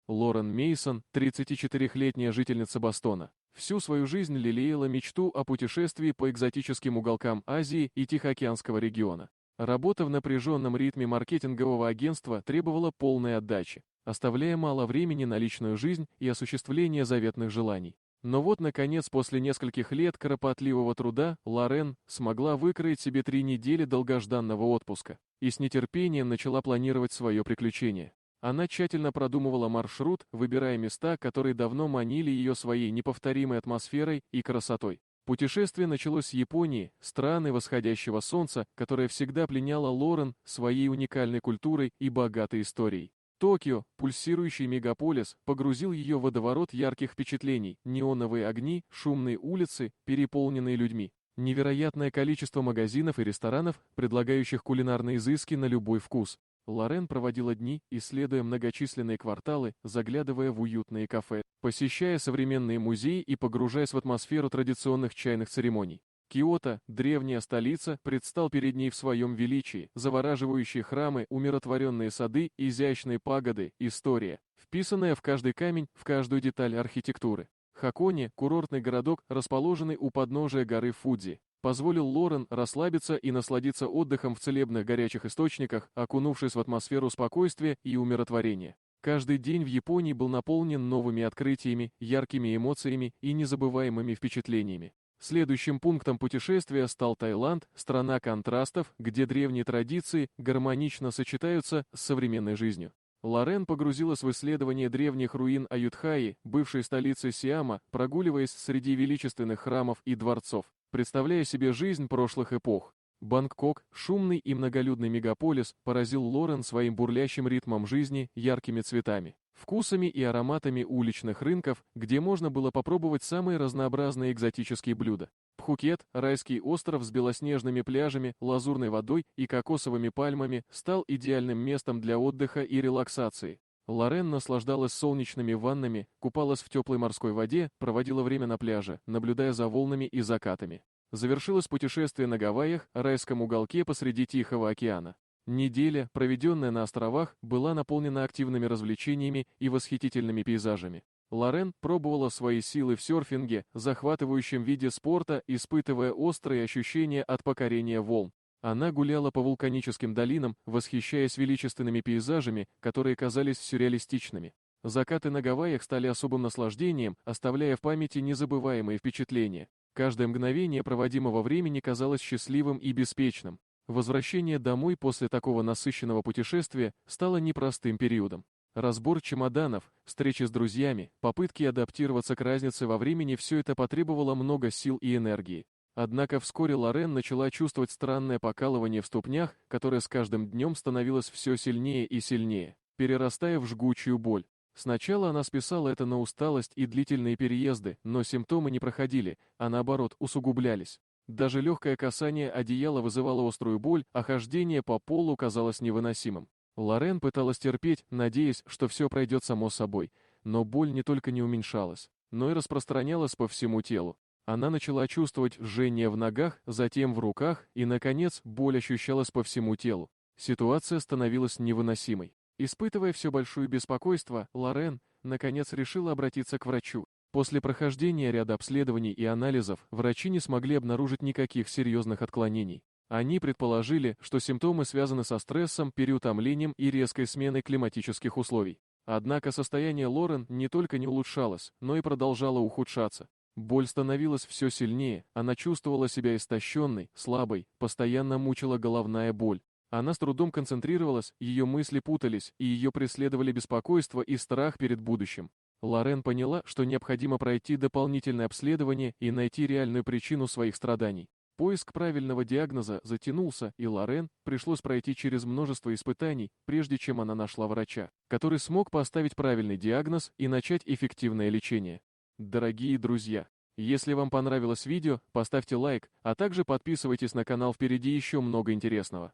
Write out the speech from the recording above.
Лорен Мейсон, 34-летняя жительница Бостона, всю свою жизнь лелеяла мечту о путешествии по экзотическим уголкам Азии и Тихоокеанского региона. Работа в напряженном ритме маркетингового агентства требовала полной отдачи, оставляя мало времени на личную жизнь и осуществление заветных желаний. Но вот, наконец, после нескольких лет кропотливого труда, Лорен смогла выкроить себе 3 недели долгожданного отпуска и с нетерпением начала планировать свое приключение. Она тщательно продумывала маршрут, выбирая места, которые давно манили ее своей неповторимой атмосферой и красотой. Путешествие началось с Японии, страны восходящего солнца, которая всегда пленяла Лорен своей уникальной культурой и богатой историей. Токио, пульсирующий мегаполис, погрузил ее в водоворот ярких впечатлений: неоновые огни, шумные улицы, переполненные людьми, невероятное количество магазинов и ресторанов, предлагающих кулинарные изыски на любой вкус. Лорен проводила дни, исследуя многочисленные кварталы, заглядывая в уютные кафе, посещая современные музеи и погружаясь в атмосферу традиционных чайных церемоний. Киото, древняя столица, предстал перед ней в своем величии: завораживающие храмы, умиротворенные сады, изящные пагоды, история, вписанная в каждый камень, в каждую деталь архитектуры. Хаконе, курортный городок, расположенный у подножия горы Фудзи, позволил Лорен расслабиться и насладиться отдыхом в целебных горячих источниках, окунувшись в атмосферу спокойствия и умиротворения. Каждый день в Японии был наполнен новыми открытиями, яркими эмоциями и незабываемыми впечатлениями. Следующим пунктом путешествия стал Таиланд, страна контрастов, где древние традиции гармонично сочетаются с современной жизнью. Лорен погрузилась в исследование древних руин Аютхаи, бывшей столицы Сиама, прогуливаясь среди величественных храмов и дворцов, представляя себе жизнь прошлых эпох. Бангкок, шумный и многолюдный мегаполис, поразил Лорен своим бурлящим ритмом жизни, яркими цветами, вкусами и ароматами уличных рынков, где можно было попробовать самые разнообразные экзотические блюда. Пхукет, райский остров с белоснежными пляжами, лазурной водой и кокосовыми пальмами, стал идеальным местом для отдыха и релаксации. Лорен наслаждалась солнечными ваннами, купалась в теплой морской воде, проводила время на пляже, наблюдая за волнами и закатами. Завершилось путешествие на Гавайях, райском уголке посреди Тихого океана. Неделя, проведенная на островах, была наполнена активными развлечениями и восхитительными пейзажами. Лорен пробовала свои силы в серфинге, захватывающем виде спорта, испытывая острые ощущения от покорения волн. Она гуляла по вулканическим долинам, восхищаясь величественными пейзажами, которые казались сюрреалистичными. Закаты на Гавайях стали особым наслаждением, оставляя в памяти незабываемые впечатления. Каждое мгновение проводимого времени казалось счастливым и беспечным. Возвращение домой после такого насыщенного путешествия стало непростым периодом. Разбор чемоданов, встречи с друзьями, попытки адаптироваться к разнице во времени — все это потребовало много сил и энергии. Однако вскоре Лорен начала чувствовать странное покалывание в ступнях, которое с каждым днем становилось все сильнее и сильнее, перерастая в жгучую боль. Сначала она списала это на усталость и длительные переезды, но симптомы не проходили, а наоборот усугублялись. Даже легкое касание одеяла вызывало острую боль, а хождение по полу казалось невыносимым. Лорен пыталась терпеть, надеясь, что все пройдет само собой, но боль не только не уменьшалась, но и распространялась по всему телу. Она начала чувствовать жжение в ногах, затем в руках, и, наконец, боль ощущалась по всему телу. Ситуация становилась невыносимой. Испытывая все большое беспокойство, Лорен, наконец, решила обратиться к врачу. После прохождения ряда обследований и анализов, врачи не смогли обнаружить никаких серьезных отклонений. Они предположили, что симптомы связаны со стрессом, переутомлением и резкой сменой климатических условий. Однако состояние Лорен не только не улучшалось, но и продолжало ухудшаться. Боль становилась все сильнее, она чувствовала себя истощенной, слабой, постоянно мучила головная боль. Она с трудом концентрировалась, ее мысли путались, и ее преследовали беспокойство и страх перед будущим. Лорен поняла, что необходимо пройти дополнительное обследование и найти реальную причину своих страданий. Поиск правильного диагноза затянулся, и Лорен пришлось пройти через множество испытаний, прежде чем она нашла врача, который смог поставить правильный диагноз и начать эффективное лечение. Дорогие друзья, если вам понравилось видео, поставьте лайк, а также подписывайтесь на канал, впереди еще много интересного.